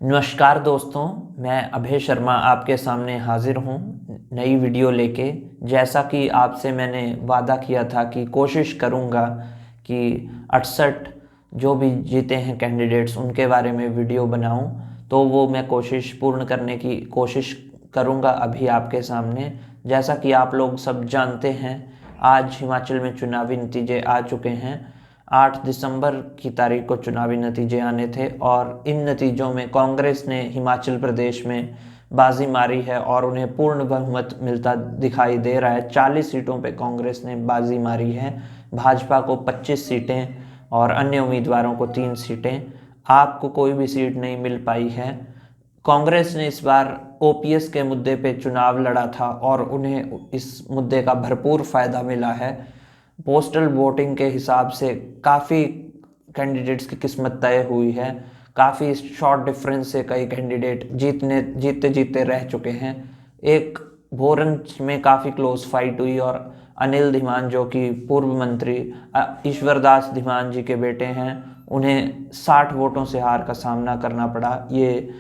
नमस्कार दोस्तों, मैं अभय शर्मा आपके सामने हाजिर हूँ नई वीडियो लेके। जैसा कि आपसे मैंने वादा किया था कि कोशिश करूँगा कि 68 जो भी जीते हैं कैंडिडेट्स उनके बारे में वीडियो बनाऊँ, तो वो मैं कोशिश पूर्ण करने की कोशिश करूँगा अभी आपके सामने। जैसा कि आप लोग सब जानते हैं, आज हिमाचल में चुनावी नतीजे आ चुके हैं। 8 दिसंबर की तारीख को चुनावी नतीजे आने थे और इन नतीजों में कांग्रेस ने हिमाचल प्रदेश में बाजी मारी है और उन्हें पूर्ण बहुमत मिलता दिखाई दे रहा है। 40 सीटों पे कांग्रेस ने बाजी मारी है, भाजपा को 25 सीटें और अन्य उम्मीदवारों को 3 सीटें। आपको कोई भी सीट नहीं मिल पाई है। कांग्रेस ने इस बार ओपीएस के मुद्दे पे चुनाव लड़ा था और उन्हें इस मुद्दे का भरपूर फायदा मिला है। पोस्टल वोटिंग के हिसाब से काफ़ी कैंडिडेट्स की किस्मत तय हुई है। काफ़ी शॉर्ट डिफरेंस से कई कैंडिडेट जीते जीते रह चुके हैं। एक भोरंज में काफ़ी क्लोज फाइट हुई और अनिल धीमान, जो कि पूर्व मंत्री ईश्वर दास धीमान जी के बेटे हैं, उन्हें 60 वोटों से हार का सामना करना पड़ा। ये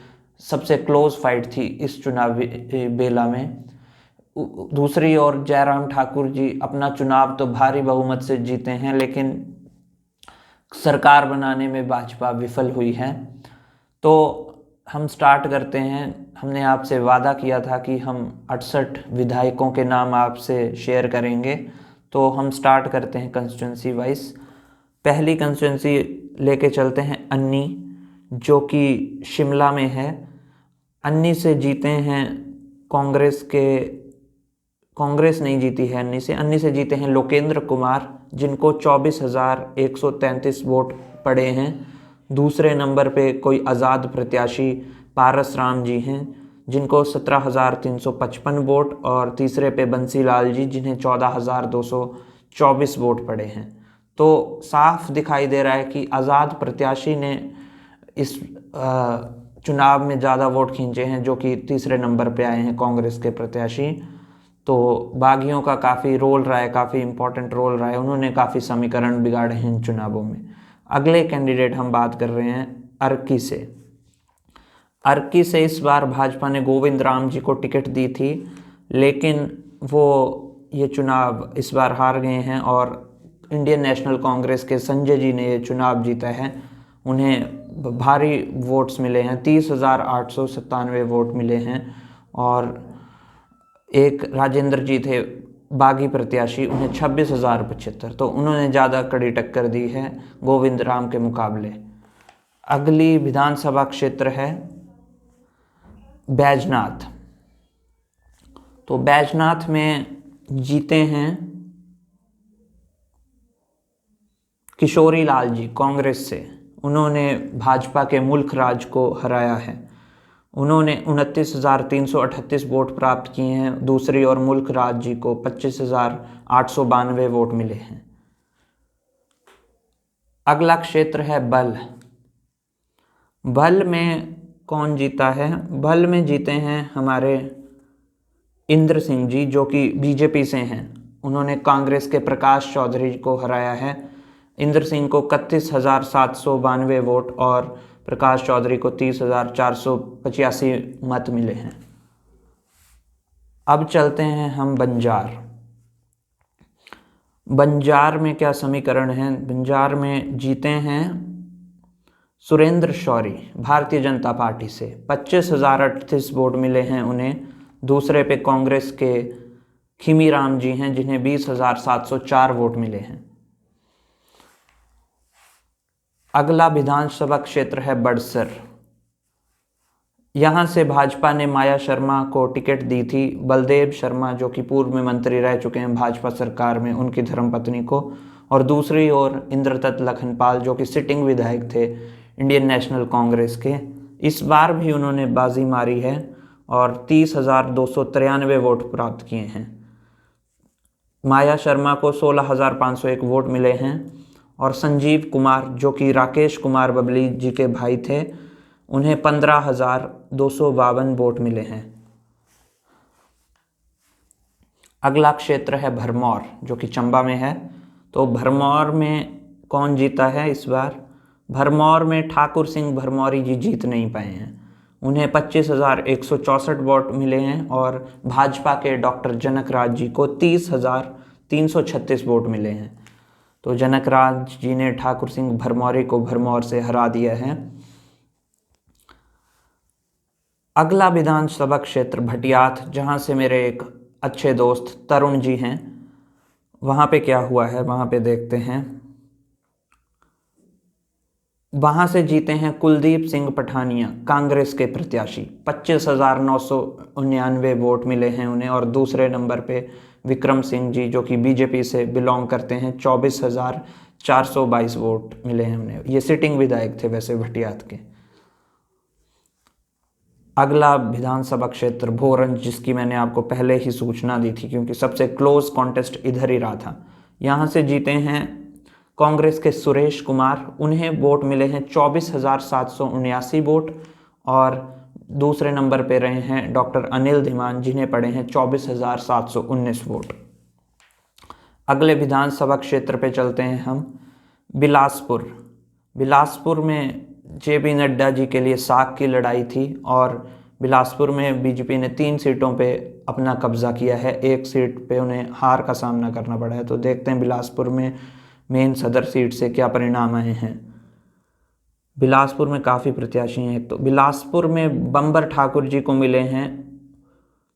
सबसे क्लोज फाइट थी इस चुनावी बेला में। दूसरी ओर जयराम ठाकुर जी अपना चुनाव तो भारी बहुमत से जीते हैं, लेकिन सरकार बनाने में भाजपा विफल हुई है। तो हम स्टार्ट करते हैं। हमने आपसे वादा किया था कि हम 68 विधायकों के नाम आपसे शेयर करेंगे, तो हम स्टार्ट करते हैं कंस्टिट्यूंसी वाइज। पहली कंस्टिट्यूंसी लेके चलते हैं अन्नी, जो कि शिमला में है। अन्नी से जीते हैं कांग्रेस नहीं जीती है अन्नी से जीते हैं लोकेंद्र कुमार, जिनको 24,133 वोट पड़े हैं। दूसरे नंबर पे कोई आज़ाद प्रत्याशी पारस राम जी हैं, जिनको 17,355 वोट, और तीसरे पे बंसीलाल जी, जिन्हें 14,224 वोट पड़े हैं। तो साफ दिखाई दे रहा है कि आज़ाद प्रत्याशी ने इस चुनाव में ज़्यादा वोट खींचे हैं, जो कि तीसरे नंबर पे आए हैं कांग्रेस के प्रत्याशी। तो बागियों का काफ़ी रोल रहा है, काफ़ी इम्पोर्टेंट रोल रहा है। उन्होंने काफ़ी समीकरण बिगाड़े हैं इन चुनावों में। अगले कैंडिडेट हम बात कर रहे हैं अर्की से। अर्की से इस बार भाजपा ने गोविंद राम जी को टिकट दी थी, लेकिन वो ये चुनाव इस बार हार गए हैं और इंडियन नेशनल कांग्रेस के संजय जी ने ये चुनाव जीता है। उन्हें भारी वोट्स मिले हैं, 30,897 वोट मिले हैं। और एक राजेंद्र जी थे बागी प्रत्याशी, उन्हें 26,075, तो उन्होंने ज़्यादा कड़ी टक्कर दी है गोविंद राम के मुकाबले। अगली विधानसभा क्षेत्र है बैजनाथ। तो बैजनाथ में जीते हैं किशोरी लाल जी कांग्रेस से। उन्होंने भाजपा के मुल्क राज को हराया है। उन्होंने 29,338 वोट प्राप्त किए हैं। दूसरी ओर मुल्क राज जी को 25,892 वोट मिले हैं। अगला क्षेत्र है बल। बल में कौन जीता है? बल में जीते हैं हमारे इंद्र सिंह जी, जो कि बीजेपी से हैं। उन्होंने कांग्रेस के प्रकाश चौधरी को हराया है। इंद्र सिंह को 31,792 वोट और प्रकाश चौधरी को 30,485 मत मिले हैं। अब चलते हैं हम बंजार। बंजार में क्या समीकरण है? बंजार में जीते हैं सुरेंद्र शौरी भारतीय जनता पार्टी से, 25,038 वोट मिले हैं उन्हें। दूसरे पे कांग्रेस के खीमी राम जी हैं, जिन्हें 20,704 वोट मिले हैं। अगला विधानसभा क्षेत्र है बड़सर। यहाँ से भाजपा ने माया शर्मा को टिकट दी थी। बलदेव शर्मा, जो कि पूर्व में मंत्री रह चुके हैं भाजपा सरकार में, उनकी धर्मपत्नी को। और दूसरी ओर इंद्रदत्त लखनपाल, जो कि सिटिंग विधायक थे इंडियन नेशनल कांग्रेस के। इस बार भी उन्होंने बाजी मारी है और 30,293 वोट प्राप्त किए हैं। माया शर्मा को 16,501 वोट मिले हैं और संजीव कुमार, जो कि राकेश कुमार बबली जी के भाई थे, उन्हें 15,252 वोट मिले हैं। अगला क्षेत्र है भरमौर, जो कि चंबा में है। तो भरमौर में कौन जीता है इस बार? भरमौर में ठाकुर सिंह भरमौरी जी जीत नहीं पाए हैं। उन्हें 25,164 वोट मिले हैं और भाजपा के डॉक्टर जनकराज जी को 30,336 वोट मिले हैं। तो जनकराज जी ने ठाकुर सिंह भरमौरी को भरमौर से हरा दिया है। अगला विधानसभा क्षेत्र भटियात, जहां से मेरे एक अच्छे दोस्त तरुण जी हैं, वहां पे क्या हुआ है वहां पे देखते हैं। वहां से जीते हैं कुलदीप सिंह पठानिया, कांग्रेस के प्रत्याशी, 25,999 वोट मिले हैं उन्हें। और दूसरे नंबर पे विक्रम सिंह जी जो कि बीजेपी से बिलोंग करते हैं, 24,422 वोट मिले हैं उन्हें। ये सिटिंग विधायक थे वैसे भटियात के। अगला विधानसभा क्षेत्र भोरंज, जिसकी मैंने आपको पहले ही सूचना दी थी क्योंकि सबसे क्लोज कॉन्टेस्ट इधर ही रहा था। यहाँ से जीते हैं कांग्रेस के सुरेश कुमार, उन्हें वोट मिले हैं 24,779 वोट। और दूसरे नंबर पे रहे हैं डॉक्टर अनिल धीमान, जिन्हें पड़े हैं 24,719 वोट। अगले विधानसभा क्षेत्र पे चलते हैं हम, बिलासपुर। बिलासपुर में जेपी नड्डा जी के लिए साख की लड़ाई थी और बिलासपुर में बीजेपी ने 3 सीटों पे अपना कब्जा किया है, 1 सीट पे उन्हें हार का सामना करना पड़ा है। तो देखते हैं बिलासपुर में मेन सदर सीट से क्या परिणाम आए हैं। बिलासपुर में काफ़ी प्रत्याशी हैं। तो बिलासपुर में बम्बर ठाकुर जी को मिले हैं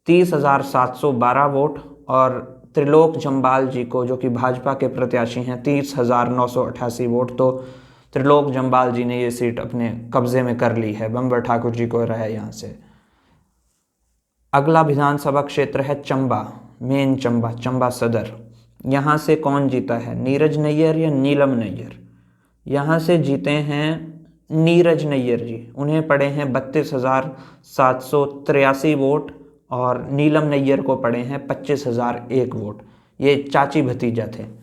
30,712 वोट और त्रिलोक जम्बाल जी को, जो कि भाजपा के प्रत्याशी हैं, 30,988 वोट। तो त्रिलोक जम्बाल जी ने ये सीट अपने कब्जे में कर ली है, बम्बर ठाकुर जी को रहा है यहाँ से। अगला विधानसभा क्षेत्र है चंबा, मेन चंबा, चंबा सदर। यहाँ से कौन जीता है, नीरज नैयर या नीलम नैयर? यहाँ से जीते हैं नीरज नैयर जी, उन्हें पड़े हैं 32,783 वोट और नीलम नैयर को पड़े हैं 25,001 वोट। ये चाची भतीजा थे।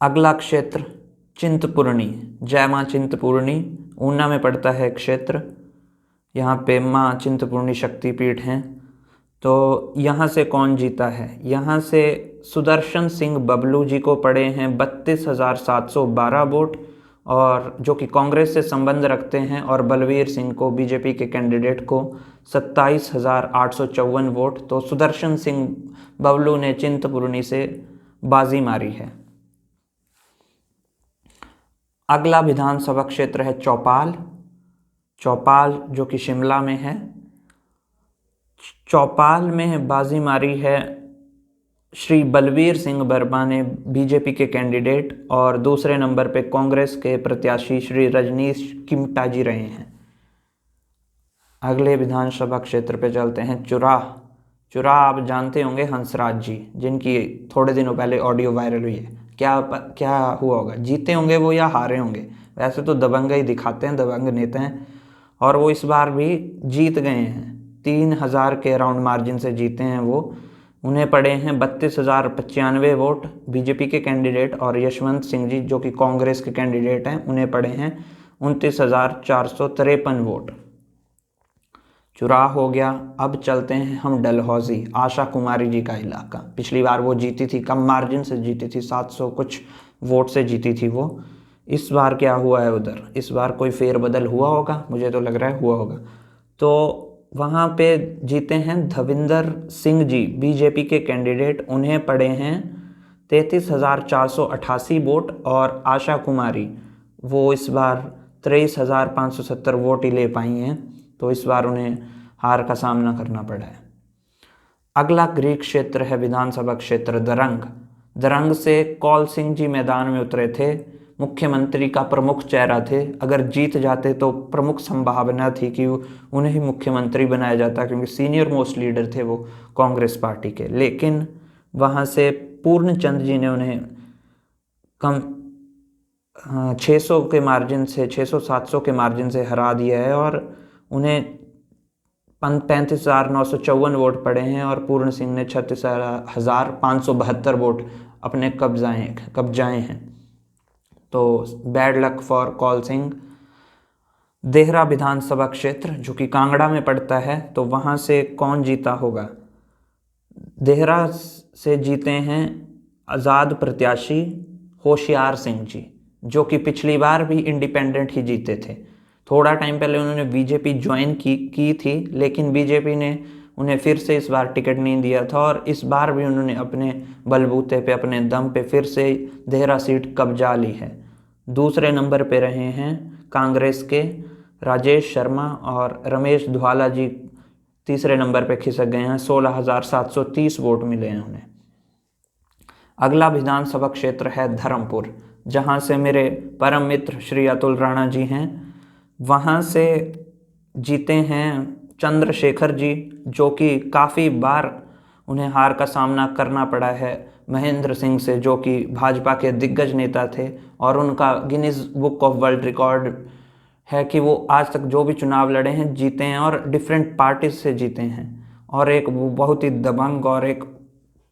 अगला क्षेत्र चिंतपूर्णी, जय माँ चिंतपूर्णी, ऊना में पड़ता है क्षेत्र। यहाँ पे माँ चिंतपूर्णी शक्तिपीठ हैं। तो यहाँ से कौन जीता है, यहाँ से सुदर्शन सिंह बबलू जी को पड़े हैं 32,712 वोट और जो कि कांग्रेस से संबंध रखते हैं, और बलवीर सिंह को, बीजेपी के कैंडिडेट को, 27,854 वोट। तो सुदर्शन सिंह बबलू ने चिंतपूर्णी से बाजी मारी है। अगला विधानसभा क्षेत्र है चौपाल, चौपाल जो कि शिमला में है। चौपाल में बाजी मारी है श्री बलवीर सिंह वर्मा ने, बीजेपी के कैंडिडेट, और दूसरे नंबर पे कांग्रेस के प्रत्याशी श्री रजनीश किमटा जी रहे हैं। अगले विधानसभा क्षेत्र पे चलते हैं चुराह। चुराह आप जानते होंगे हंसराज जी, जिनकी थोड़े दिनों पहले ऑडियो वायरल हुई है। क्या हुआ होगा, जीते होंगे वो या हारे होंगे? वैसे तो दबंग ही दिखाते हैं, दबंग नेता हैं, और वो इस बार भी जीत गए हैं। 3,000 के अराउंड मार्जिन से जीते हैं वो। उन्हें पड़े हैं 32,095 वोट बीजेपी के कैंडिडेट, और यशवंत सिंह जी जो कि कांग्रेस के कैंडिडेट हैं, उन्हें पड़े हैं 29,453 वोट। चुराह हो गया। अब चलते हैं हम डलहौजी, आशा कुमारी जी का इलाका। पिछली बार वो जीती थी, कम मार्जिन से जीती थी, 700 कुछ वोट से जीती थी वो। इस बार क्या हुआ है उधर, इस बार कोई फेरबदल हुआ होगा, मुझे तो लग रहा है हुआ होगा। तो वहाँ पे जीते हैं धविंदर सिंह जी, बीजेपी के कैंडिडेट, उन्हें पड़े हैं 33,488 वोट, और आशा कुमारी वो इस बार 23,570 वोट ही ले पाई हैं। तो इस बार उन्हें हार का सामना करना पड़ा है। अगला गृह क्षेत्र है विधानसभा क्षेत्र दरंग। दरंग से कौल सिंह जी मैदान में उतरे थे, मुख्यमंत्री का प्रमुख चेहरा थे। अगर जीत जाते तो प्रमुख संभावना थी कि उन्हें ही मुख्यमंत्री बनाया जाता, क्योंकि सीनियर मोस्ट लीडर थे वो कांग्रेस पार्टी के। लेकिन वहाँ से पूर्णचंद जी ने उन्हें कम 600 के मार्जिन से, 600-700 के मार्जिन से हरा दिया है, और उन्हें 35,954 वोट पड़े हैं, और पूर्ण सिंह ने 36,572 वोट अपने कब्जाए हैं। तो bad luck for Kaul Singh. Dehra विधानसभा क्षेत्र जो कि कांगड़ा में पड़ता है, तो वहाँ से कौन जीता होगा? देहरा से जीते हैं आज़ाद प्रत्याशी होशियार सिंह जी, जो कि पिछली बार भी इंडिपेंडेंट ही जीते थे। थोड़ा टाइम पहले उन्होंने बीजेपी ज्वाइन की थी, लेकिन बीजेपी ने उन्हें फिर से इस बार टिकट नहीं दिया था और इस बार भी उन्होंने अपने बलबूते पे, अपने दम पे फिर से देहरा सीट कब्जा ली है। दूसरे नंबर पे रहे हैं कांग्रेस के राजेश शर्मा, और रमेश धवाला जी तीसरे नंबर पे खिसक गए हैं। 16,730 वोट मिले हैं उन्हें। अगला विधानसभा क्षेत्र है धर्मपुर, जहां से मेरे परम मित्र श्री अतुल राणा जी हैं। वहां से जीते हैं चंद्रशेखर जी, जो कि काफ़ी बार उन्हें हार का सामना करना पड़ा है महेंद्र सिंह से, जो कि भाजपा के दिग्गज नेता थे और उनका Guinness book of world record है कि वो आज तक जो भी चुनाव लड़े हैं जीते हैं और डिफरेंट पार्टीज से जीते हैं, और एक वो बहुत ही दबंग और एक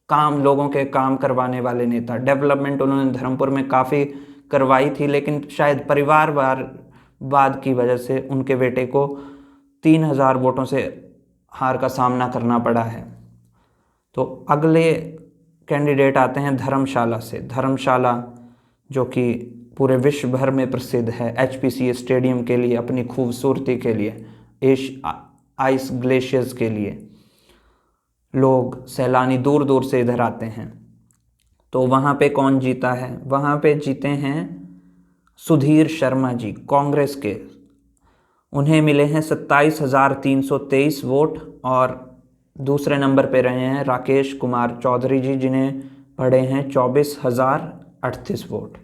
लोगों के काम करवाने वाले नेता। डेवलपमेंट उन्होंने धर्मपुर में काफ़ी करवाई थी, लेकिन शायद परिवारवाद की वजह से उनके बेटे को 3,000 वोटों से हार का सामना करना पड़ा है। तो अगले कैंडिडेट आते हैं धर्मशाला से। धर्मशाला जो कि पूरे विश्व भर में प्रसिद्ध है HPCA स्टेडियम के लिए, अपनी खूबसूरती के लिए, आइस ग्लेशियर्स के लिए। लोग सैलानी दूर दूर से इधर आते हैं। तो वहाँ पे कौन जीता है? वहाँ पे जीते हैं सुधीर शर्मा जी कांग्रेस के। उन्हें मिले हैं 27,323 वोट, और दूसरे नंबर पे रहे हैं राकेश कुमार चौधरी जी, जिन्हें पड़े हैं 24,038 वोट।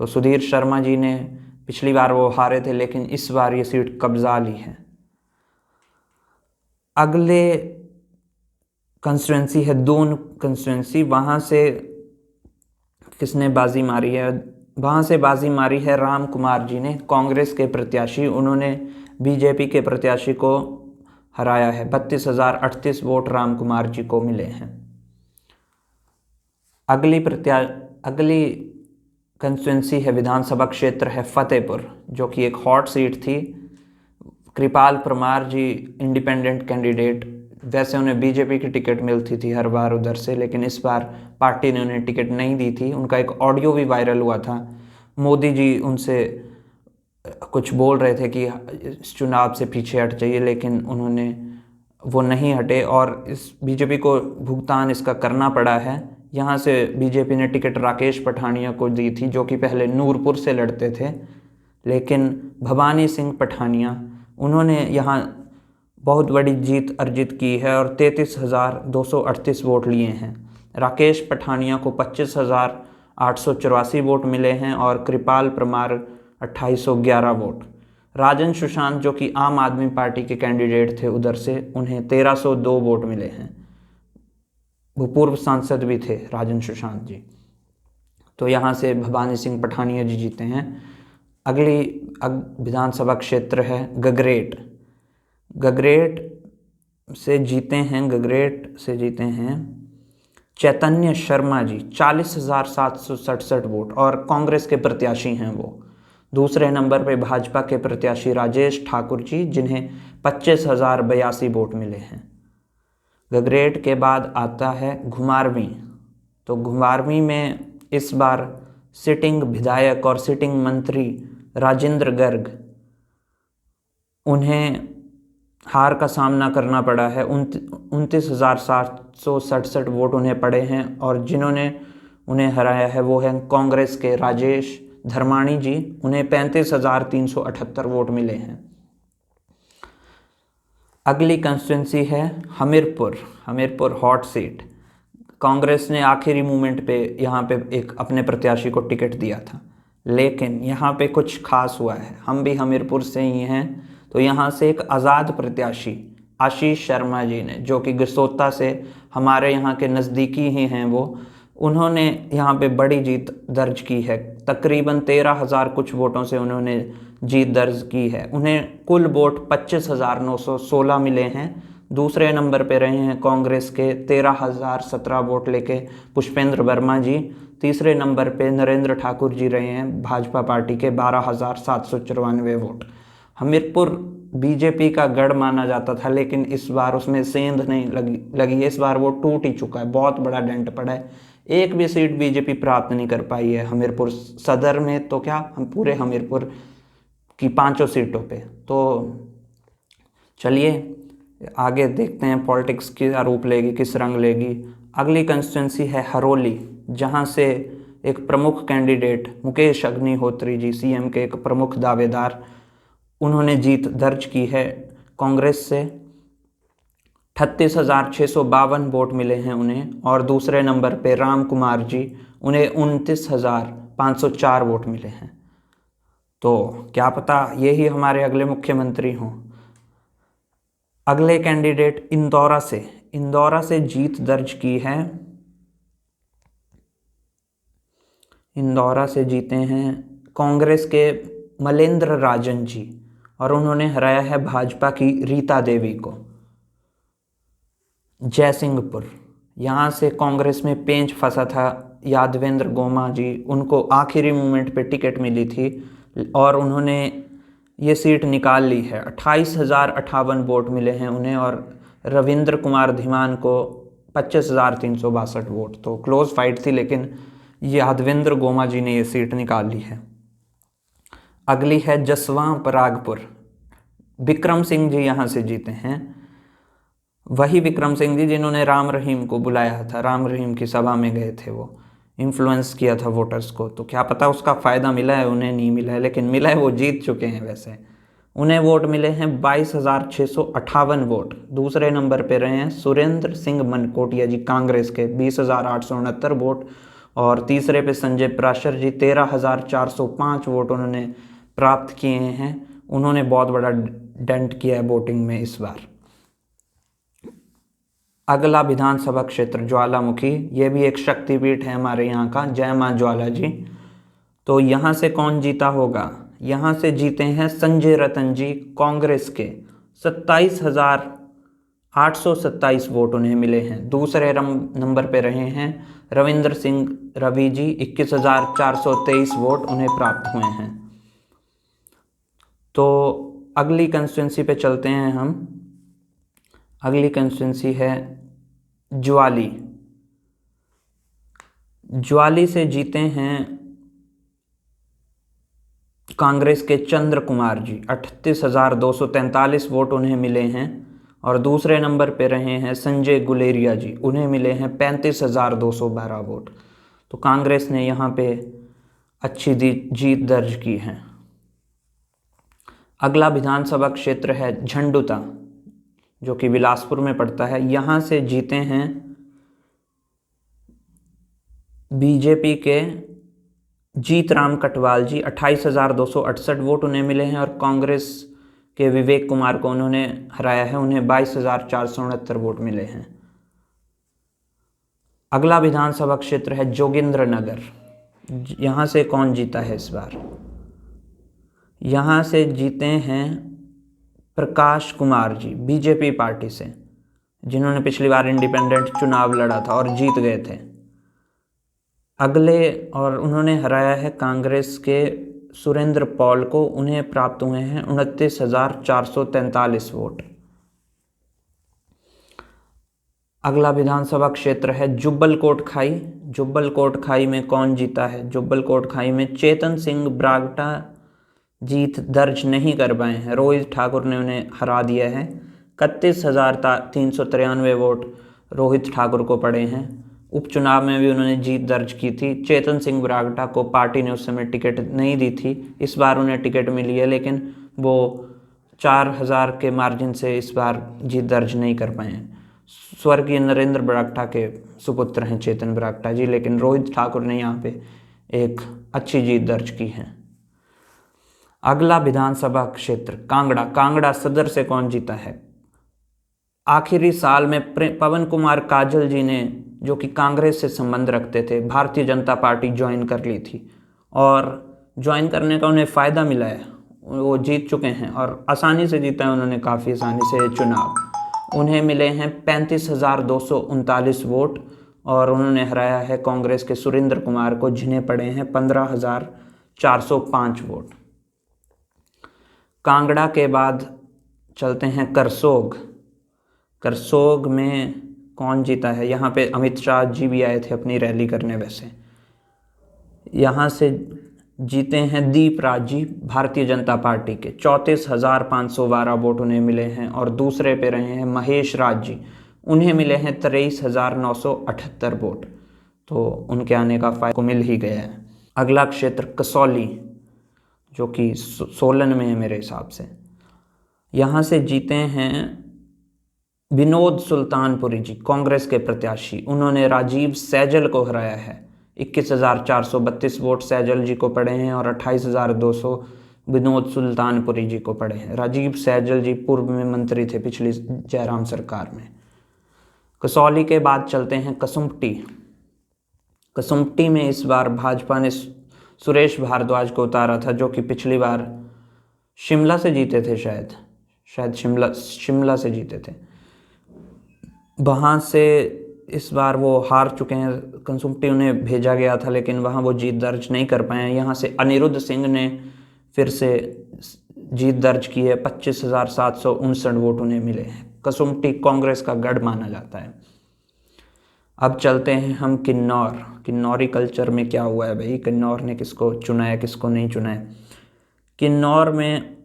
तो सुधीर शर्मा जी ने पिछली बार वो हारे थे, लेकिन इस बार ये सीट कब्जा ली है। अगले कंस्टिट्यूंसी है दून कंस्टिट्यूंसी। वहाँ से किसने बाजी मारी है? वहाँ से बाजी मारी है राम कुमार जी ने, कांग्रेस के प्रत्याशी। उन्होंने बीजेपी के प्रत्याशी को हराया है। 32,038 वोट राम कुमार जी को मिले हैं। अगली कंस्टिट्यूंसी है, विधानसभा क्षेत्र है फतेहपुर, जो कि एक हॉट सीट थी। कृपाल परमार जी इंडिपेंडेंट कैंडिडेट, वैसे उन्हें बीजेपी की टिकट मिलती थी हर बार उधर से, लेकिन इस बार पार्टी ने उन्हें टिकट नहीं दी थी। उनका एक ऑडियो भी वायरल हुआ था। मोदी जी उनसे कुछ बोल रहे थे कि इस चुनाव से पीछे हट जाइए, लेकिन वो नहीं हटे और इस बीजेपी को भुगतान इसका करना पड़ा है। यहाँ से बीजेपी ने टिकट राकेश पठानिया को दी थी, जो कि पहले नूरपुर से लड़ते थे, लेकिन भवानी सिंह पठानिया उन्होंने यहाँ बहुत बड़ी जीत अर्जित की है और 33,238 वोट लिए हैं। राकेश पठानिया को 25,884 वोट मिले हैं और कृपाल परमार 2,811 वोट। राजन सुशांत जो कि आम आदमी पार्टी के कैंडिडेट थे उधर से, उन्हें 1,302 वोट मिले हैं। वो पूर्व सांसद भी थे राजन सुशांत जी। तो यहाँ से भवानी सिंह पठानिया जी जीते हैं। अगली विधानसभा क्षेत्र है गगरेट। गगरेट से जीते हैं चैतन्य शर्मा जी, 40,767 वोट, और कांग्रेस के प्रत्याशी हैं वो। दूसरे नंबर पे भाजपा के प्रत्याशी राजेश ठाकुर जी, जिन्हें 25,082 वोट मिले हैं। गगरेट के बाद आता है घुमारवीं। तो घुमारवीं में इस बार सिटिंग विधायक और सिटिंग मंत्री राजेंद्र गर्ग, उन्हें हार का सामना करना पड़ा है। 29,767 वोट उन्हें पड़े हैं, और जिन्होंने उन्हें हराया है वो है कांग्रेस के राजेश धर्माणी जी, उन्हें 35,378 वोट मिले हैं। अगली कंस्टिट्यूंसी है हमीरपुर हॉट सीट। कांग्रेस ने आखिरी मोमेंट पे यहाँ पे एक अपने प्रत्याशी को टिकट दिया था, लेकिन यहाँ पे कुछ खास हुआ है। हम भी हमीरपुर से ही हैं, तो यहाँ से एक आज़ाद प्रत्याशी आशीष शर्मा जी ने, जो कि गसोता से हमारे यहाँ के नज़दीकी ही हैं उन्होंने यहाँ पे बड़ी जीत दर्ज की है। तकरीबन 13,000 कुछ वोटों से उन्होंने जीत दर्ज की है। उन्हें कुल वोट 25,916 मिले हैं। दूसरे नंबर पे रहे हैं कांग्रेस के 13,017 वोट लेके पुष्पेंद्र वर्मा जी। तीसरे नंबर पे नरेंद्र ठाकुर जी रहे हैं भाजपा पार्टी के, 12,794 वोट। हमीरपुर बीजेपी का गढ़ माना जाता था, लेकिन इस बार उसमें सेंध नहीं लगी। इस बार वो टूट ही चुका है, बहुत बड़ा डेंट पड़ा है। एक भी सीट बीजेपी प्राप्त नहीं कर पाई है हमीरपुर सदर में, तो क्या हम पूरे हमीरपुर की 5 सीटों पे। तो चलिए आगे देखते हैं पॉलिटिक्स क्या रूप लेगी, किस रंग लेगी। अगली कंस्टिट्यूंसी है हरोली, जहां से एक प्रमुख कैंडिडेट मुकेश अग्निहोत्री जी, सीएम के एक प्रमुख दावेदार, उन्होंने जीत दर्ज की है कांग्रेस से। 38,652 वोट मिले हैं उन्हें। और दूसरे नंबर पे राम कुमार जी, उन्हें 29,504 वोट मिले हैं। तो क्या पता यही हमारे अगले मुख्यमंत्री हों। अगले कैंडिडेट इंदौरा से जीत दर्ज की है। इंदौरा से जीते हैं कांग्रेस के मलेंद्र राजन जी, और उन्होंने हराया है भाजपा की रीता देवी को। जयसिंहपुर, यहाँ से कांग्रेस में पेंच फंसा था यादवेंद्र गोमा जी, उनको आखिरी मोमेंट पे टिकट मिली थी और उन्होंने ये सीट निकाल ली है। 28,058 वोट मिले हैं उन्हें, और रविंद्र कुमार धीमान को 25,362 वोट। तो क्लोज फाइट थी, लेकिन यादवेंद्र गोमा जी ने ये सीट निकाल ली है। अगली है जसवां परागपुर, विक्रम सिंह जी यहाँ से जीते हैं। वही विक्रम सिंह जी जिन्होंने राम रहीम को बुलाया था, राम रहीम की सभा में गए थे, वो इन्फ्लुएंस किया था वोटर्स को। तो क्या पता उसका फ़ायदा मिला है उन्हें, नहीं मिला है, लेकिन मिला है, वो जीत चुके हैं। वैसे उन्हें वोट मिले हैं 22,658 वोट। दूसरे नंबर पे रहे हैं सुरेंद्र सिंह मनकोटिया जी कांग्रेस के, 20,869 वोट। और तीसरे पे संजय पराशर जी, 13,405 वोट उन्होंने प्राप्त किए हैं। उन्होंने बहुत बड़ा डेंट किया है वोटिंग में इस बार। अगला विधानसभा क्षेत्र ज्वालामुखी, ये भी एक शक्तिपीठ है हमारे यहाँ का, जय माँ ज्वाला जी। तो यहाँ से कौन जीता होगा? यहाँ से जीते हैं संजय रतन जी कांग्रेस के, 27,827 वोट उन्हें मिले हैं। दूसरे नंबर पे रहे हैं रविंद्र सिंह रवि जी, 21,423 वोट उन्हें प्राप्त हुए हैं। तो अगली कंस्टिट्यूंसी पे चलते हैं हम। अगली कंस्टिट्यूंसी है ज्वाली से जीते हैं कांग्रेस के चंद्र कुमार जी, 38,243 वोट उन्हें मिले हैं। और दूसरे नंबर पे रहे हैं संजय गुलेरिया जी, उन्हें मिले हैं 35,212 वोट। तो कांग्रेस ने यहाँ पे अच्छी जीत दर्ज की है। अगला विधानसभा क्षेत्र है झंडुता, जो कि बिलासपुर में पड़ता है। यहाँ से जीते हैं बीजेपी के जीत राम कटवाल जी, 28,268 वोट उन्हें मिले हैं। और कांग्रेस के विवेक कुमार को उन्होंने हराया है, उन्हें 22,469 वोट मिले हैं। अगला विधानसभा क्षेत्र है जोगिंद्र नगर। यहाँ से कौन जीता है इस बार? यहाँ से जीते हैं प्रकाश कुमार जी बीजेपी पार्टी से, जिन्होंने पिछली बार इंडिपेंडेंट चुनाव लड़ा था और जीत गए थे। और उन्होंने हराया है कांग्रेस के सुरेंद्र पॉल को, उन्हें प्राप्त हुए हैं 29,443 वोट। अगला विधानसभा क्षेत्र है जुब्बल कोटखाई। जुब्बल कोटखाई में कौन जीता है? जुब्बल कोटखाई में चेतन सिंह ब्रागटा जीत दर्ज नहीं कर पाए हैं, रोहित ठाकुर ने उन्हें हरा दिया है। 31,393 वोट रोहित ठाकुर को पड़े हैं। उपचुनाव में भी उन्होंने जीत दर्ज की थी। चेतन सिंह ब्रागटा को पार्टी ने उस समय टिकट नहीं दी थी, इस बार उन्हें टिकट मिली है, लेकिन वो 4,000 के मार्जिन से इस बार जीत दर्ज नहीं कर पाए हैं। स्वर्गीय नरेंद्र ब्रागटा के सुपुत्र हैं चेतन ब्रागटा जी, लेकिन रोहित ठाकुर ने यहाँ पे एक अच्छी जीत दर्ज की है। अगला विधानसभा क्षेत्र कांगड़ा सदर से कौन जीता है? आखिरी साल में पवन कुमार काजल जी ने, जो कि कांग्रेस से संबंध रखते थे, भारतीय जनता पार्टी ज्वाइन कर ली थी, और ज्वाइन करने का उन्हें फ़ायदा मिला है, वो जीत चुके हैं और आसानी से जीता है उन्होंने, काफ़ी आसानी से चुनाव। उन्हें मिले हैं 35,239 वोट, और उन्होंने हराया है कांग्रेस के सुरेंद्र कुमार को, जिन्हें पड़े हैं 15,405 वोट। कांगड़ा के बाद चलते हैं करसोग में कौन जीता है? यहाँ पे अमित शाह जी भी आए थे अपनी रैली करने। वैसे यहाँ से जीते हैं दीप राज जी भारतीय जनता पार्टी के, 34,512 वोट उन्हें मिले हैं। और दूसरे पे रहे हैं महेश राज जी, उन्हें मिले हैं 23,978 वोट। तो उनके आने का फायदा को मिल ही गया है। अगला क्षेत्र कसौली, जो कि सोलन में है मेरे हिसाब से। यहाँ से जीते हैं विनोद सुल्तानपुरी जी, कांग्रेस के प्रत्याशी। उन्होंने राजीव सैजल को हराया है। 21,432 वोट सैजल जी को पड़े हैं और 28,200 विनोद सुल्तानपुरी जी को पड़े हैं। राजीव सैजल जी पूर्व में मंत्री थे पिछली जयराम सरकार में। कसौली के बाद चलते हैं कसुम्पटी। कसुम्पटी में इस बार भाजपा ने सुरेश भारद्वाज को उतारा था, जो कि पिछली बार शिमला से जीते थे, शायद शिमला से जीते थे। वहाँ से इस बार वो हार चुके हैं। कसुम्पटी उन्हें भेजा गया था, लेकिन वहाँ वो जीत दर्ज नहीं कर पाए हैं। यहाँ से अनिरुद्ध सिंह ने फिर से जीत दर्ज की है। 25,759 वोट उन्हें मिले हैं। कसुम्पटी कांग्रेस का गढ़ माना जाता है। अब चलते हैं हम किन्नौर। किन्नौरी कल्चर में क्या हुआ है भाई, किन्नौर ने किसको चुना है, किसको नहीं चुना है। किन्नौर में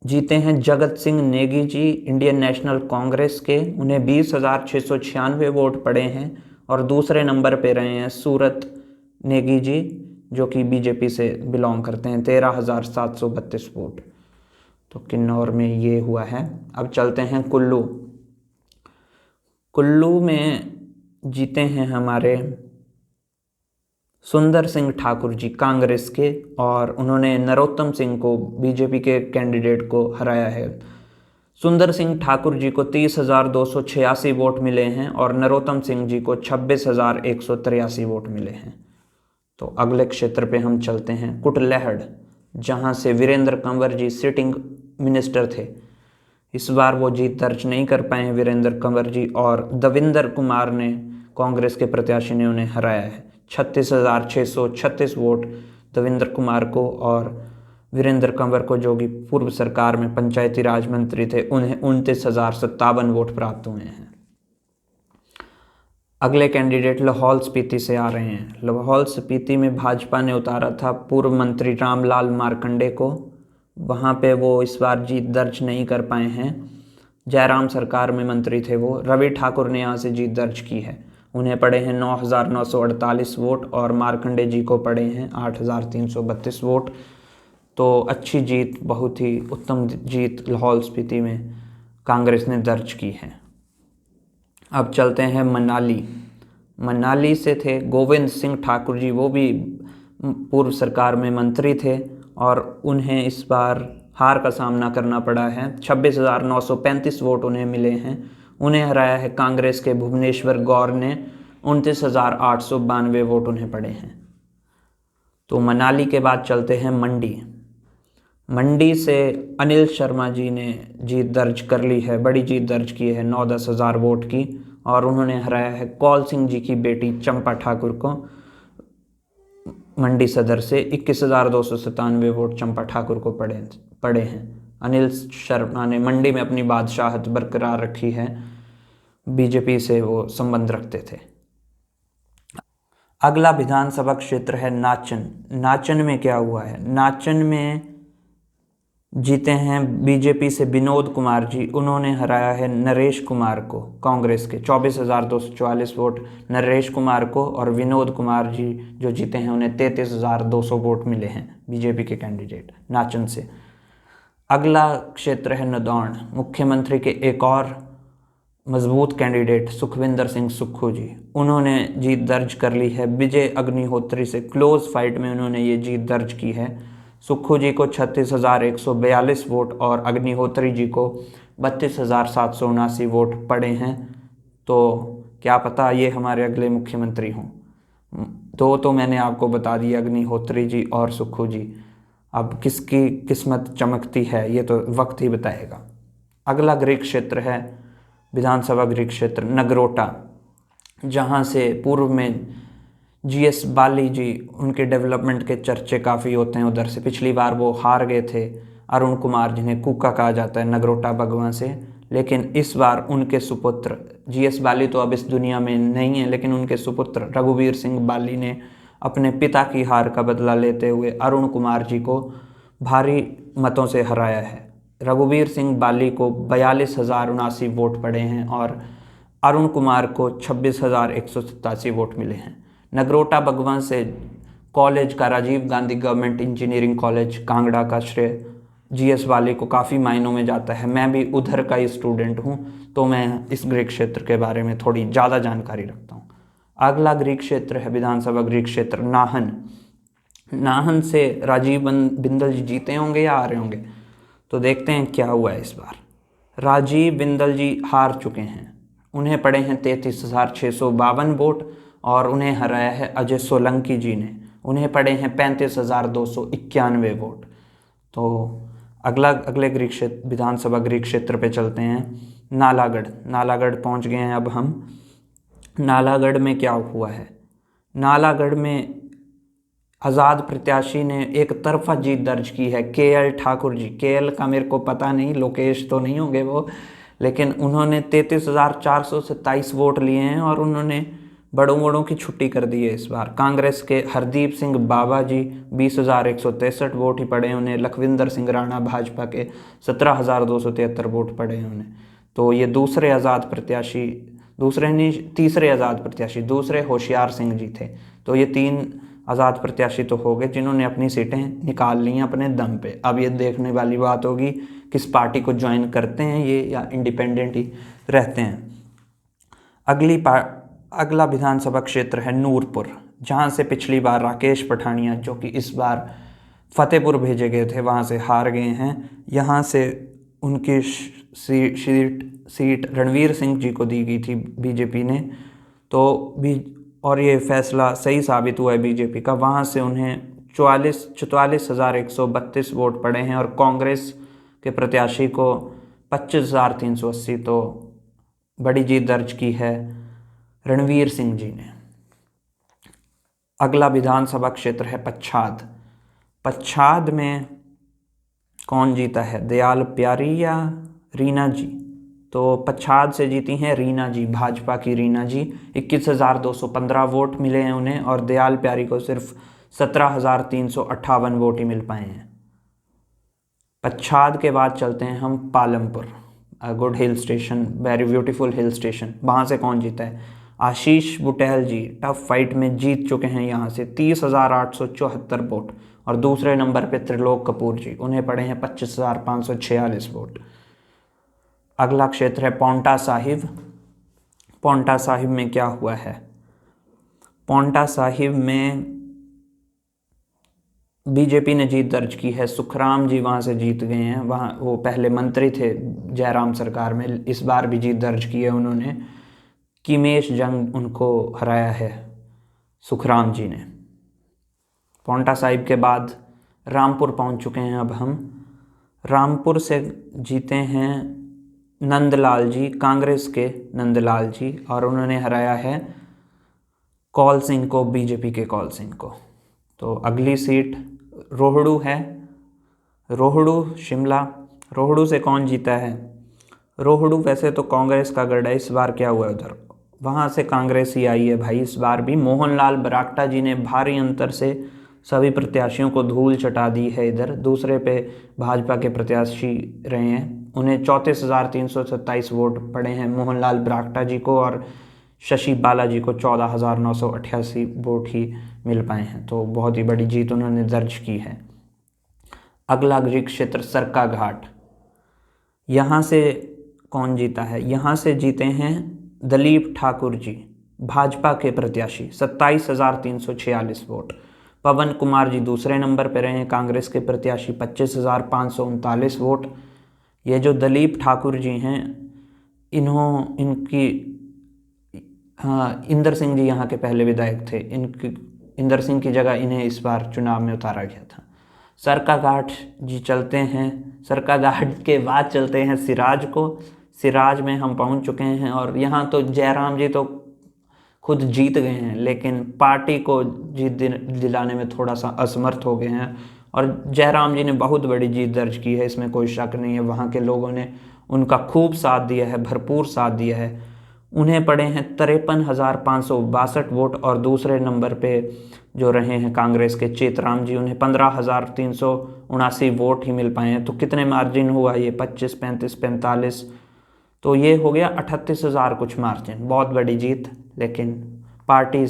जीते हैं जगत सिंह नेगी जी इंडियन नेशनल कांग्रेस के, उन्हें 20,696 वोट पड़े हैं। और दूसरे नंबर पे रहे हैं सूरत नेगी जी, जो कि बीजेपी से बिलोंग करते हैं, 13,732 वोट। तो किन्नौर में ये हुआ है। अब चलते हैं कुल्लू। कुल्लू में जीते हैं हमारे सुंदर सिंह ठाकुर जी कांग्रेस के, और उन्होंने नरोत्तम सिंह को, बीजेपी के कैंडिडेट को हराया है। सुंदर सिंह ठाकुर जी को 30,286 वोट मिले हैं और नरोत्तम सिंह जी को 26,183 वोट मिले हैं। तो अगले क्षेत्र पे हम चलते हैं कुटलैहड़, जहां से वीरेंद्र कंवर जी सिटिंग मिनिस्टर थे। इस बार वो जीत दर्ज नहीं कर पाए हैं वीरेंद्र कंवर जी, और दविंदर कुमार ने, कांग्रेस के प्रत्याशी ने, उन्हें हराया है। 36,636 वोट दविंदर कुमार को और वीरेंद्र कंवर को, जो कि पूर्व सरकार में पंचायती राज मंत्री थे, उन्हें 29,057 वोट प्राप्त हुए हैं। अगले कैंडिडेट लाहौल स्पीति से आ रहे हैं। लाहौल स्पीति में भाजपा ने उतारा था पूर्व मंत्री रामलाल मार्कंडे को। वहाँ पे वो इस बार जीत दर्ज नहीं कर पाए हैं। जयराम सरकार में मंत्री थे वो। रवि ठाकुर ने यहाँ से जीत दर्ज की है। उन्हें पड़े हैं 9,948 वोट और मार्कंडे जी को पड़े हैं 8,332 वोट। तो अच्छी जीत, बहुत ही उत्तम जीत लाहौल स्पीति में कांग्रेस ने दर्ज की है। अब चलते हैं मनाली। मनाली से थे गोविंद सिंह ठाकुर जी, वो भी पूर्व सरकार में मंत्री थे और उन्हें इस बार हार का सामना करना पड़ा है। 26,935 वोट उन्हें मिले हैं। उन्हें हराया है कांग्रेस के भुवनेश्वर गौर ने, 29,892 वोट उन्हें पड़े हैं। तो मनाली के बाद चलते हैं मंडी। मंडी से अनिल शर्मा जी ने जीत दर्ज कर ली है, बड़ी जीत दर्ज की है 9-10 हज़ार वोट की, और उन्होंने हराया है कौल सिंह जी की बेटी चंपा ठाकुर को मंडी सदर से। 21,297 वोट चंपा ठाकुर को पड़े हैं। अनिल शर्मा ने मंडी में अपनी बादशाहत बरकरार रखी है, बीजेपी से वो संबंध रखते थे। अगला विधानसभा क्षेत्र है नाचन। नाचन में क्या हुआ है, नाचन में जीते हैं बीजेपी से विनोद कुमार जी, उन्होंने हराया है नरेश कुमार को, कांग्रेस के। 24,244 वोट नरेश कुमार को, और विनोद कुमार जी जो जीते हैं उन्हें 33,200 वोट मिले हैं, बीजेपी के कैंडिडेट नाचन से। अगला क्षेत्र है नदौन। मुख्यमंत्री के एक और मजबूत कैंडिडेट सुखविंदर सिंह सुक्खू जी, उन्होंने जीत दर्ज कर ली है विजय अग्निहोत्री से। क्लोज फाइट में उन्होंने ये जीत दर्ज की है। सुक्खू जी को 36,142 वोट और अग्निहोत्री जी को 32,779 वोट पड़े हैं। तो क्या पता ये हमारे अगले मुख्यमंत्री हों। तो मैंने आपको बता दिया, अग्निहोत्री जी और सुक्खू जी। अब किसकी किस्मत चमकती है ये तो वक्त ही बताएगा। अगला गृह क्षेत्र है विधानसभा गृह क्षेत्र नगरोटा, जहाँ से पूर्व में GS बाली जी, उनके डेवलपमेंट के चर्चे काफ़ी होते हैं उधर से। पिछली बार वो हार गए थे अरुण कुमार, जिन्हें कुका कहा जाता है, नगरोटा बगवां से। लेकिन इस बार उनके सुपुत्र GS बाली तो अब इस दुनिया में नहीं है, लेकिन उनके सुपुत्र रघुवीर सिंह बाली ने अपने पिता की हार का बदला लेते हुए अरुण कुमार जी को भारी मतों से हराया है। रघुवीर सिंह बाली को 42,079 वोट पड़े हैं और अरुण कुमार को 26,187 वोट मिले हैं। नगरोटा बगवां से कॉलेज का Rajiv Gandhi government engineering college Kangra का श्रेय जीएस वाली को काफ़ी मायनों में जाता है। मैं भी उधर का ही स्टूडेंट हूँ, तो मैं इस गृह क्षेत्र के बारे में थोड़ी ज़्यादा जानकारी रखता हूँ। अगला गृह क्षेत्र है विधानसभा गृह क्षेत्र नाहन। नाहन से राजीव बिंदल जी जीते होंगे या हारे होंगे, तो देखते हैं क्या हुआ है इस बार। राजीव बिंदल जी हार चुके हैं, उन्हें पड़े हैं 33,652 वोट और उन्हें हराया है अजय सोलंकी जी ने, उन्हें पड़े हैं 35,291 वोट। तो अगले गृह क्षेत्र विधानसभा गृह क्षेत्र पे चलते हैं। नालागढ़ पहुंच गए हैं अब हम। नालागढ़ में क्या हुआ है? नालागढ़ में आज़ाद प्रत्याशी ने एक तरफा जीत दर्ज की है। केएल ठाकुर जी, केएल का मेरे को पता नहीं, लोकेश तो नहीं होंगे वो, लेकिन उन्होंने 33,427 वोट लिए हैं और उन्होंने बड़ों की छुट्टी कर दी है इस बार। कांग्रेस के हरदीप सिंह बाबा जी 20,163 वोट ही पड़े उन्हें। लखविंदर सिंह राणा भाजपा के 17,273 वोट पड़े उन्हें। तो ये तीसरे आज़ाद प्रत्याशी दूसरे होशियार सिंह जी थे। तो ये 3 आज़ाद प्रत्याशी तो हो गए जिन्होंने अपनी सीटें निकाल ली हैं अपने दम पे। अब ये देखने वाली बात होगी किस पार्टी को ज्वाइन करते हैं ये या इंडिपेंडेंट ही रहते हैं। अगला विधानसभा क्षेत्र है नूरपुर, जहां से पिछली बार राकेश पठानिया, जो कि इस बार फतेहपुर भेजे गए थे, वहां से हार गए हैं। यहाँ से उनकी सीट रणवीर सिंह जी को दी गई थी बीजेपी ने, और ये फैसला सही साबित हुआ है बीजेपी का। वहाँ से उन्हें 44,132 वोट पड़े हैं और कांग्रेस के प्रत्याशी को 25,380, तो बड़ी जीत दर्ज की है रणवीर सिंह जी ने। अगला विधानसभा क्षेत्र है पच्छाद। पच्छाद में कौन जीता है, दयाल प्यारी या रीना जी? तो पच्छाद से जीती हैं रीना जी, भाजपा की रीना जी। 21,215 वोट मिले हैं उन्हें और दयाल प्यारी को सिर्फ 17,358 वोट ही मिल पाए हैं। पच्छाद के बाद चलते हैं हम Palampur, good hill station, very beautiful hill station. वहाँ से कौन जीता है? आशीष बुटेल जी टफ फाइट में जीत चुके हैं यहाँ से 30,874 वोट और दूसरे नंबर पे त्रिलोक कपूर जी, उन्हें पड़े हैं 25,546 वोट। अगला क्षेत्र है पौंटा साहिब। पौंटा साहिब में क्या हुआ है? पौंटा साहिब में बीजेपी ने जीत दर्ज की है। सुखराम जी वहाँ से जीत गए हैं, वहाँ वो पहले मंत्री थे जयराम सरकार में, इस बार भी जीत दर्ज की है उन्होंने। किमेश जंग उनको हराया है सुखराम जी ने। पौंटा साहिब के बाद रामपुर पहुँच चुके हैं अब हम। रामपुर से जीते हैं नंदलाल जी, कांग्रेस के नंदलाल जी, और उन्होंने हराया है कौल सिंह को, बीजेपी के कौल सिंह को। तो अगली सीट रोहड़ू है, रोहड़ू शिमला। रोहड़ू से कौन जीता है? रोहड़ू वैसे तो कांग्रेस का गढ़ है, इस बार क्या हुआ उधर? वहाँ से कांग्रेस ही आई है भाई इस बार भी। मोहनलाल बरागटा जी ने भारी अंतर से सभी प्रत्याशियों को धूल चटा दी है इधर। दूसरे पे भाजपा के प्रत्याशी रहे हैं, उन्हें 34,327 वोट पड़े हैं मोहनलाल बरागटा जी को और शशि बालाजी को 14,988 वोट ही मिल पाए हैं। तो बहुत ही बड़ी जीत उन्होंने दर्ज की है। अगला गृह क्षेत्र सरका घाट, यहाँ से कौन जीता है? यहाँ से जीते हैं दलीप ठाकुर जी, भाजपा के प्रत्याशी, 27,346 वोट। पवन कुमार जी दूसरे नंबर पर रहे हैं, कांग्रेस के प्रत्याशी, 25,539 वोट। ये जो दलीप ठाकुर जी हैं, इंदर सिंह जी यहाँ के पहले विधायक थे, इंदर सिंह की जगह इन्हें इस बार चुनाव में उतारा गया था। सरकाघाट जी चलते हैं, सरकाघाट के बाद चलते हैं सिराज को। सिराज में हम पहुँच चुके हैं और यहाँ तो जयराम जी तो खुद जीत गए हैं, लेकिन पार्टी को जीत दिलाने में थोड़ा सा असमर्थ हो गए हैं और जयराम जी ने बहुत बड़ी जीत दर्ज की है, इसमें कोई शक नहीं है। वहाँ के लोगों ने उनका खूब साथ दिया है, भरपूर साथ दिया है। उन्हें पड़े हैं 53,562 वोट। और दूसरे नंबर पे जो रहे हैं कांग्रेस के चेतराम जी, उन्हें 15,379 वोट ही मिल पाए हैं। तो कितने मार्जिन हुआ ये? 25, 35, 45, तो ये हो गया 38,000 कुछ मार्जिन। बहुत बड़ी जीत, लेकिन पार्टी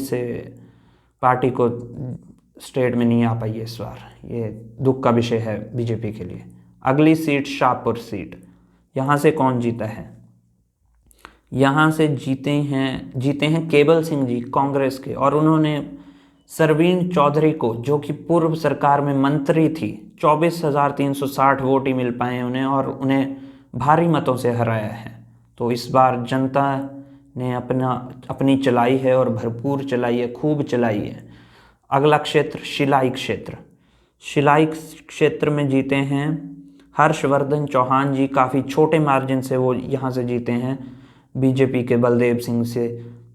को स्टेट में नहीं आ पाई है इस बार। ये दुख का विषय है बीजेपी के लिए। अगली सीट शाहपुर सीट, यहाँ से कौन जीता है? यहाँ से जीते हैं केवल सिंह जी कांग्रेस के, और उन्होंने सरवीन चौधरी को, जो कि पूर्व सरकार में मंत्री थी, 24,360 वोट ही मिल पाए उन्हें, और उन्हें भारी मतों से हराया है। तो इस बार जनता ने अपनी चलाई है, और भरपूर चलाई है, खूब चलाई है। अगला क्षेत्र शिलाई क्षेत्र। शिलाई क्षेत्र में जीते हैं हर्षवर्धन चौहान जी, काफ़ी छोटे मार्जिन से वो यहाँ से जीते हैं। बीजेपी के बलदेव सिंह से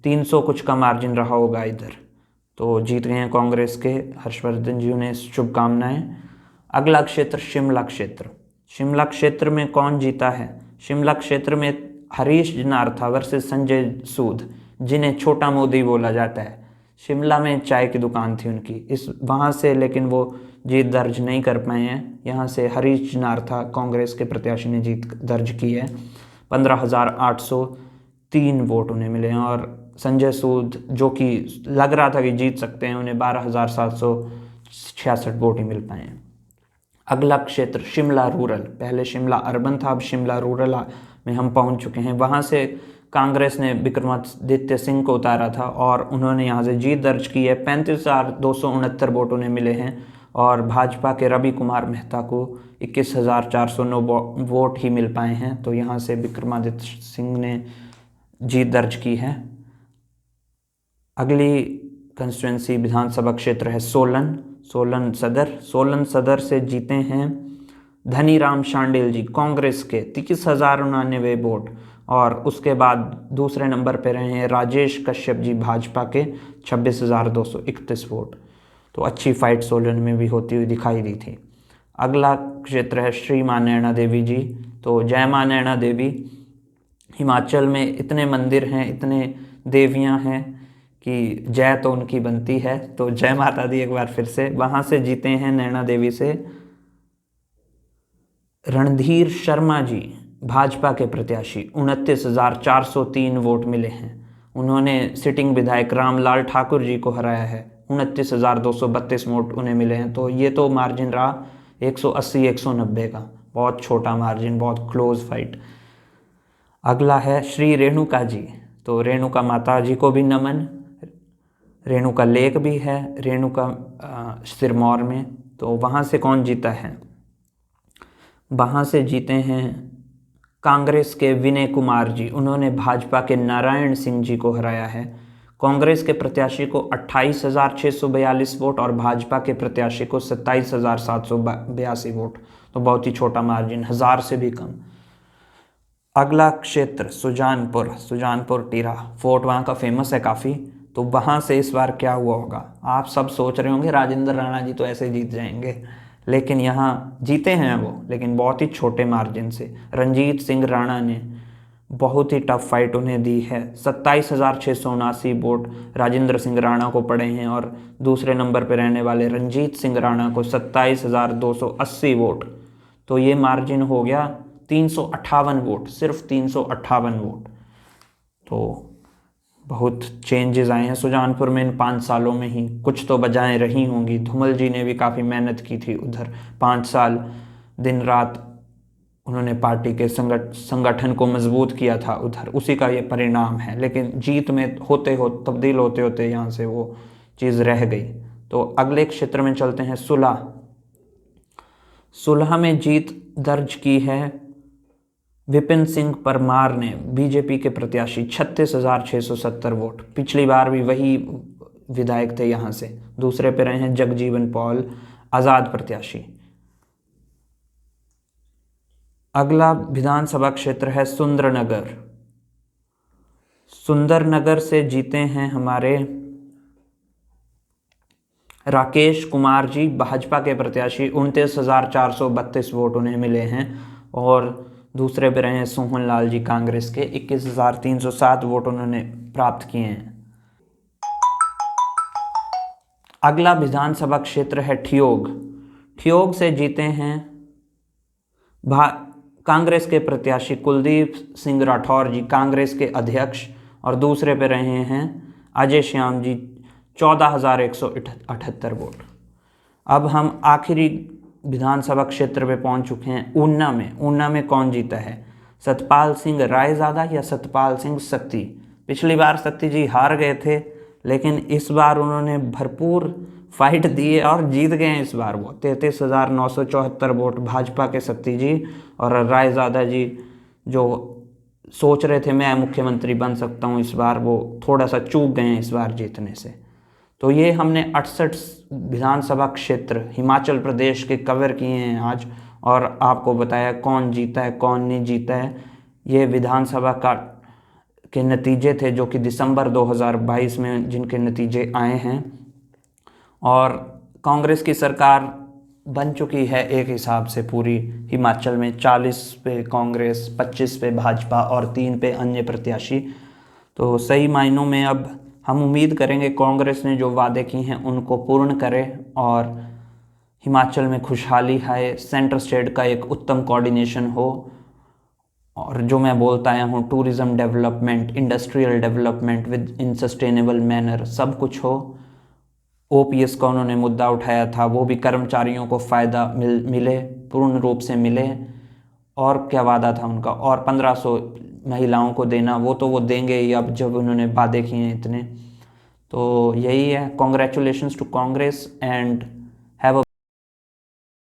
300 कुछ का मार्जिन रहा होगा इधर, तो जीत गए हैं कांग्रेस के हर्षवर्धन जी, उन्हें शुभकामनाएं। अगला क्षेत्र शिमला क्षेत्र। शिमला क्षेत्र में कौन जीता है? शिमला क्षेत्र में हरीश जनार्था वर्सेस संजय सूद, जिन्हें छोटा मोदी बोला जाता है। शिमला में चाय की दुकान थी उनकी, वहाँ से, लेकिन वो जीत दर्ज नहीं कर पाए हैं। यहाँ से हरीश जनार्था कांग्रेस के प्रत्याशी ने जीत दर्ज की है। 15,803 वोट उन्हें मिले हैं। और संजय सूद, जो कि लग रहा था कि जीत सकते हैं, उन्हें 12,766 वोट ही मिल पाए हैं। अगला क्षेत्र शिमला रूरल। पहले शिमला अर्बन था, अब शिमला रूरल में हम पहुंच चुके हैं। वहां से कांग्रेस ने विक्रमादित्य सिंह को उतारा था, और उन्होंने यहां से जीत दर्ज की है। 35,269 वोट उन्हें मिले हैं। और भाजपा के रवि कुमार मेहता को 21,409 वोट ही मिल पाए हैं। तो यहाँ से विक्रमादित्य सिंह ने जीत दर्ज की है। अगली कंस्टिट्यूंसी विधानसभा क्षेत्र है सोलन सदर से जीते हैं धनीराम शांडिल जी कांग्रेस के, 30,099 वोट। और उसके बाद दूसरे नंबर पर रहे हैं राजेश कश्यप जी भाजपा के, 26,231 वोट। तो अच्छी फाइट सोलन में भी होती हुई दिखाई दी थी। अगला क्षेत्र है श्री मां नैना देवी जी। तो जय मां नैना देवी, हिमाचल में इतने मंदिर हैं, इतने देवियां हैं कि जय तो उनकी बनती है। तो जय माता दी एक बार फिर से। वहाँ से जीते हैं नैना देवी से रणधीर शर्मा जी भाजपा के प्रत्याशी, 29,403 वोट मिले हैं। उन्होंने सिटिंग विधायक रामलाल ठाकुर जी को हराया है, 29,232 वोट उन्हें मिले हैं। तो ये तो मार्जिन रहा 180-190 का, बहुत छोटा मार्जिन, बहुत क्लोज फाइट। अगला है श्री रेणुका जी। तो रेणुका माता जी को भी नमन। रेणुका लेक भी है, रेणुका सिरमौर में। तो वहाँ से कौन जीता है? वहाँ से जीते हैं कांग्रेस के विनय कुमार जी, उन्होंने भाजपा के नारायण सिंह जी को हराया है। कांग्रेस के प्रत्याशी को 28,642 वोट और भाजपा के प्रत्याशी को 27,782 वोट। तो बहुत ही छोटा मार्जिन, 1000 से भी कम। अगला क्षेत्र सुजानपुर टीरा, फोर्ट वहाँ का फेमस है काफ़ी। तो वहाँ से इस बार क्या हुआ होगा? आप सब सोच रहे होंगे राजेंद्र राणा जी तो ऐसे जीत जाएंगे, लेकिन यहाँ जीते हैं वो, लेकिन बहुत ही छोटे मार्जिन से। रणजीत सिंह राणा ने बहुत ही टफ फाइट उन्हें दी है। 27,679 वोट राजेंद्र सिंह राणा को पड़े हैं, और दूसरे नंबर पर रहने वाले रणजीत सिंह राणा को 27,280 वोट। तो ये मार्जिन हो गया 358 वोट, सिर्फ 358 वोट। तो बहुत चेंजेस आए हैं सुजानपुर में इन 5 सालों में ही। कुछ तो वजहें रही होंगी। धूमल जी ने भी काफ़ी मेहनत की थी उधर, 5 साल दिन रात उन्होंने पार्टी के संगठन को मजबूत किया था उधर, उसी का ये परिणाम है। लेकिन जीत में तब्दील होते होते यहाँ से वो चीज़ रह गई। तो अगले क्षेत्र में चलते हैं सुलह में जीत दर्ज की है विपिन सिंह परमार ने, बीजेपी के प्रत्याशी, 36,670 वोट। पिछली बार भी वही विधायक थे यहाँ से। दूसरे पे रहे हैं जगजीवन पॉल, आज़ाद प्रत्याशी। अगला विधानसभा क्षेत्र है सुंदरनगर से जीते हैं हमारे राकेश कुमार जी भाजपा के प्रत्याशी, 29,432 वोट उन्हें मिले हैं। और दूसरे पे रहे हैं सोहन लाल जी कांग्रेस के, 21,307 वोट उन्होंने प्राप्त किए हैं। अगला विधानसभा क्षेत्र है ठियोग। ठियोग से जीते हैं कांग्रेस के प्रत्याशी कुलदीप सिंह राठौर जी, कांग्रेस के अध्यक्ष, और दूसरे पे रहे हैं अजय श्याम जी, 14,178 वोट। अब हम आखिरी विधानसभा क्षेत्र पे पहुंच चुके हैं, ऊना में। ऊना में कौन जीता है, सतपाल सिंह रायज़ादा या सतपाल सिंह सत्ती। पिछली बार सत्ती जी हार गए थे, लेकिन इस बार उन्होंने भरपूर फाइट दी और जीत गए हैं इस बार। वो 33,974 वोट भाजपा के सत्ती जी, और रायज़ादा जी जो सोच रहे थे मैं मुख्यमंत्री बन सकता हूँ इस बार, वो थोड़ा सा चूक गए हैं इस बार जीतने से। तो ये हमने 68 विधानसभा क्षेत्र हिमाचल प्रदेश के कवर किए हैं आज, और आपको बताया कौन जीता है कौन नहीं जीता है। ये विधानसभा के नतीजे थे जो कि दिसंबर 2022 में जिनके नतीजे आए हैं। और कांग्रेस की सरकार बन चुकी है एक हिसाब से पूरी हिमाचल में, 40 पे कांग्रेस, 25 पे भाजपा और 3 पे अन्य प्रत्याशी। तो सही मायनों में अब हम उम्मीद करेंगे कांग्रेस ने जो वादे किए हैं उनको पूर्ण करे और हिमाचल में खुशहाली आए, सेंटर स्टेट का एक उत्तम कोऑर्डिनेशन हो, और जो मैं बोलता आया हूँ tourism development, industrial development with in sustainable manner, सब कुछ हो। ओपीएस का उन्होंने मुद्दा उठाया था, वो भी कर्मचारियों को फ़ायदा मिले, पूर्ण रूप से मिले। और क्या वादा था उनका, और 1500 महिलाओं को देना, वो तो वो देंगे ही अब जब उन्होंने वादे किए हैं इतने। तो यही है, कॉन्ग्रेचुलेशंस टू कांग्रेस एंड